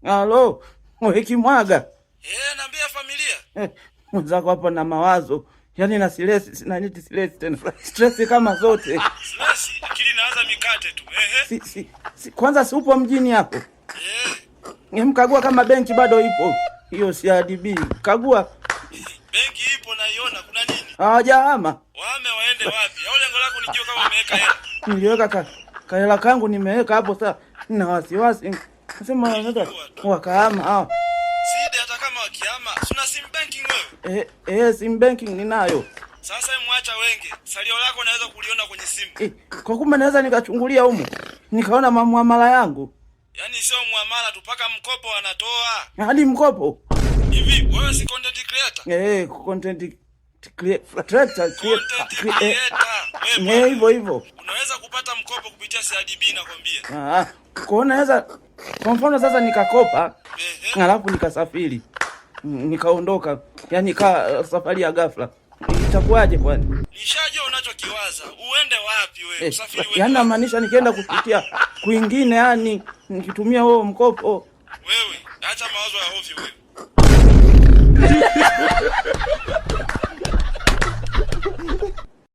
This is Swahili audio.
Halo, wewe Kimwaga. Naambia familia. Mwenzako hapa na mawazo. Yaani na stress tena. Stress kama zote. Stress, akili inaanza mikate tu. Kwanza si upo mjini hapo? Mkagua kama benki bado ipo. Hiyo CRDB. Kagua. Benki ipo naiona, kuna nini? Hawajahama. Wahame waende wapi? Au lengo lako nijue kama umeweka hela? Niliweka hela kangu nimeweka hapo sasa. Nina wasiwasi. Nasema wanataka wakahama hao. Side hata kama wakihama, sina sim banking wewe? Sim banking ninayo. Sasa mwacha wenge. Salio lako naweza kuliona kwenye simu. Kwa kumbe naweza nikachungulia humo. Nikaona muamala yangu. Yaani sio muamala tu, paka mkopo wanatoa. Hadi mkopo. Hivi wewe si content creator? Content creator. Hivyo. Unaweza kupata mkopo kupitia CRDB nakwambia. Kwa naweza kwa mfano sasa nikakopa, alafu nikasafiri. Nikaondoka. Yaani safari ya ghafla. Itakuwaje kwani? Nishajua unachokiwaza. Uende wapi wewe? Usafiri wewe. Yaani namaanisha nikienda kupitia kwingine, yani nikitumia huo mkopo. Wewe, acha mawazo ya hofu wewe.